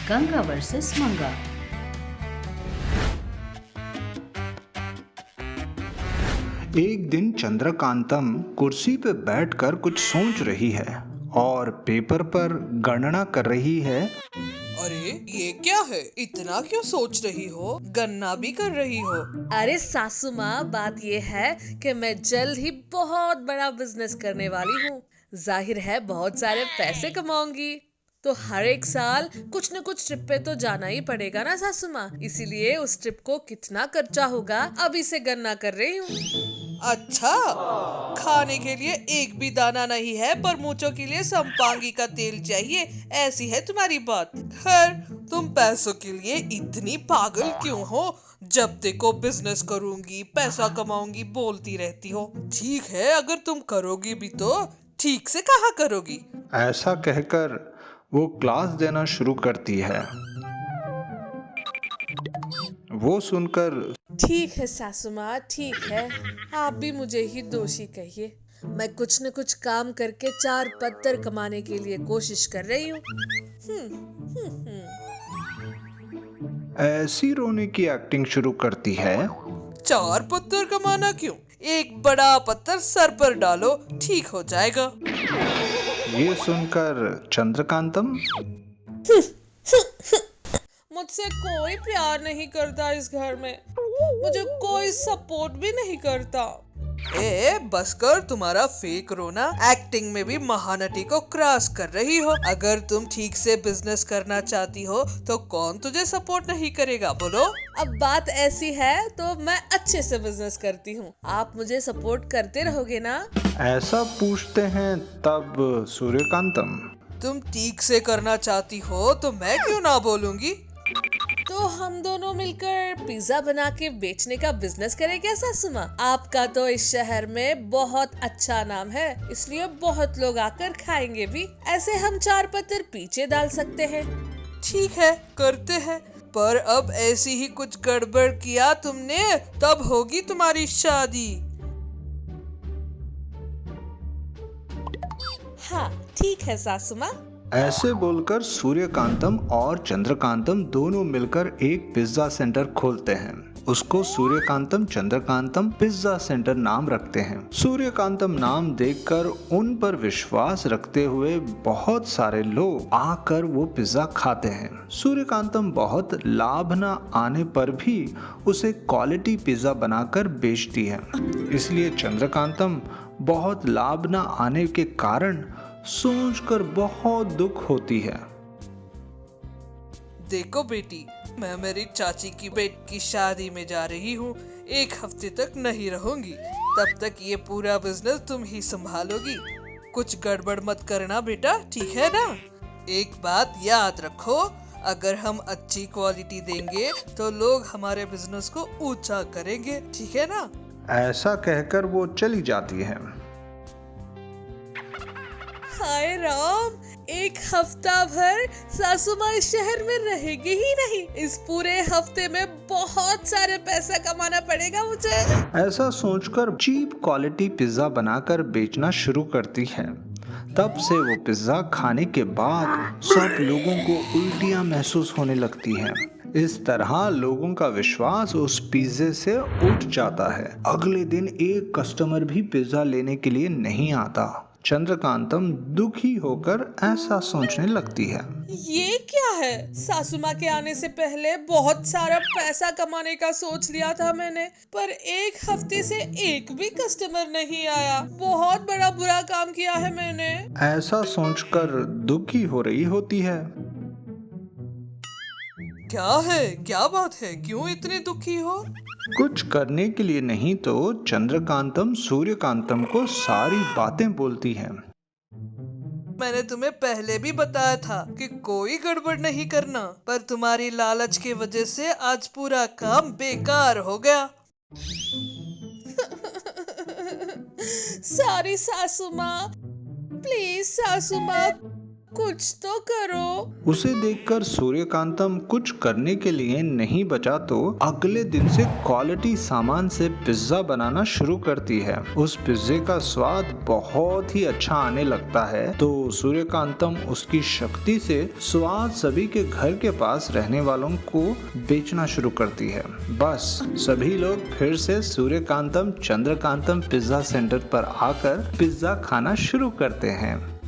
Ganga versus मंगा। एक दिन चंद्रकांतम कुर्सी पे बैठकर कुछ सोच रही है और पेपर पर गणना कर रही है। अरे ये क्या है? इतना क्यों सोच रही हो? गन्ना भी कर रही हो? अरे सासू माँ, बात ये है कि मैं जल्द ही बहुत बड़ा बिजनेस करने वाली हूँ। जाहिर है बहुत सारे पैसे कमाऊंगी, तो हर एक साल कुछ न कुछ ट्रिप पे तो जाना ही पड़ेगा ना सासू माँ। इसीलिए उस ट्रिप को कितना खर्चा होगा अभी से गणना कर रही हूँ। अच्छा, खाने के लिए एक भी दाना नहीं है पर मूंछों के लिए संपांगी का तेल चाहिए, ऐसी है तुम्हारी बात। खैर, तुम पैसों के लिए इतनी पागल क्यों हो? जब देखो बिजनेस करूंगी, पैसा कमाऊंगी बोलती रहती हो। ठीक है, अगर तुम करोगी भी तो ठीक से कहाँ करोगी? ऐसा कहकर वो क्लास देना शुरू करती है। वो सुनकर ठीक है सासू माँ, ठीक है, आप भी मुझे ही दोषी कहिए। मैं कुछ न कुछ काम करके 4 पत्तर कमाने के लिए कोशिश कर रही हूँ। ऐसी रोने की एक्टिंग शुरू करती है। 4 पत्थर कमाना क्यों? एक बड़ा पत्थर सर पर डालो, ठीक हो जाएगा। ये सुनकर चंद्रकांतम मुझसे कोई प्यार नहीं करता इस घर में, मुझे कोई सपोर्ट भी नहीं करता। बस कर तुम्हारा फेक रोना। एक्टिंग में भी महानटी को क्रॉस कर रही हो। अगर तुम ठीक से बिजनेस करना चाहती हो तो कौन तुझे सपोर्ट नहीं करेगा, बोलो? अब बात ऐसी है तो मैं अच्छे से बिजनेस करती हूँ, आप मुझे सपोर्ट करते रहोगे ना? ऐसा पूछते हैं तब सूर्यकांतम तुम ठीक से करना चाहती हो तो मैं क्यों ना बोलूंगी? तो हम दोनों मिलकर पिज्जा बना के बेचने का बिजनेस करें क्या सासू माँ? आपका तो इस शहर में बहुत अच्छा नाम है, इसलिए बहुत लोग आकर खाएंगे भी। ऐसे हम 4 पत्थर पीछे डाल सकते हैं। ठीक है, करते हैं, पर अब ऐसी ही कुछ गड़बड़ किया तुमने तब होगी तुम्हारी शादी। हाँ ठीक है सासू माँ। ऐसे बोलकर सूर्यकांतम और चंद्रकांतम दोनों मिलकर एक पिज्जा सेंटर खोलते हैं। उसको सूर्यकांतम चंद्रकांतम पिज्जा सेंटर नाम रखते हैं। सूर्यकांतम नाम देखकर उन पर विश्वास रखते हुए बहुत सारे लोग आकर वो पिज्जा खाते हैं। सूर्यकांतम बहुत लाभ न आने पर भी उसे क्वालिटी पिज्जा बनाकर बेचती है। इसलिए चंद्रकांतम बहुत लाभ न आने के कारण सोचकर बहुत दुख होती है। देखो बेटी, मैं मेरी चाची की बेटी की शादी में जा रही हूँ। 1 हफ्ते तक नहीं रहूंगी, तब तक ये पूरा बिजनेस तुम ही संभालोगी। कुछ गड़बड़ मत करना बेटा, ठीक है ना? एक बात याद रखो, अगर हम अच्छी क्वालिटी देंगे तो लोग हमारे बिजनेस को ऊंचा करेंगे, ठीक है ना? ऐसा कहकर वो चली जाती है। हाय राम, 1 हफ्ता भर सासू माँ इस शहर में रहेगी ही नहीं। इस पूरे हफ्ते में बहुत सारे पैसा कमाना पड़ेगा मुझे। ऐसा सोचकर चीप क्वालिटी पिज्जा बनाकर बेचना शुरू करती है। तब से वो पिज्जा खाने के बाद सब लोगों को उल्टियां महसूस होने लगती हैं। इस तरह लोगों का विश्वास उस पिज्जे से उठ जाता है। अगले दिन एक कस्टमर भी पिज्जा लेने के लिए नहीं आता। चंद्रकांतम दुखी होकर ऐसा सोचने लगती है, ये क्या है? सासू माँ के आने से पहले बहुत सारा पैसा कमाने का सोच लिया था मैंने, पर 1 हफ्ते से एक भी कस्टमर नहीं आया। बहुत बड़ा बुरा काम किया है मैंने। ऐसा सोचकर दुखी हो रही होती है। क्या है, क्या बात है, क्यों इतनी दुखी हो? कुछ करने के लिए नहीं तो चंद्रकांतम सूर्यकांतम को सारी बातें बोलती है। मैंने तुम्हें पहले भी बताया था कि कोई गड़बड़ नहीं करना, पर तुम्हारी लालच की वजह से आज पूरा काम बेकार हो गया। सॉरी सासू माँ, प्लीज सासू माँ, कुछ तो करो। उसे देखकर सूर्यकांतम कुछ करने के लिए नहीं बचा तो अगले दिन से क्वालिटी सामान से पिज्जा बनाना शुरू करती है। उस पिज्जे का स्वाद बहुत ही अच्छा आने लगता है तो सूर्यकांतम उसकी शक्ति से स्वाद सभी के घर के पास रहने वालों को बेचना शुरू करती है। बस सभी लोग फिर से सूर्यकांतम चंद्रकांतम पिज्जा सेंटर पर आकर पिज्जा खाना शुरू करते हैं।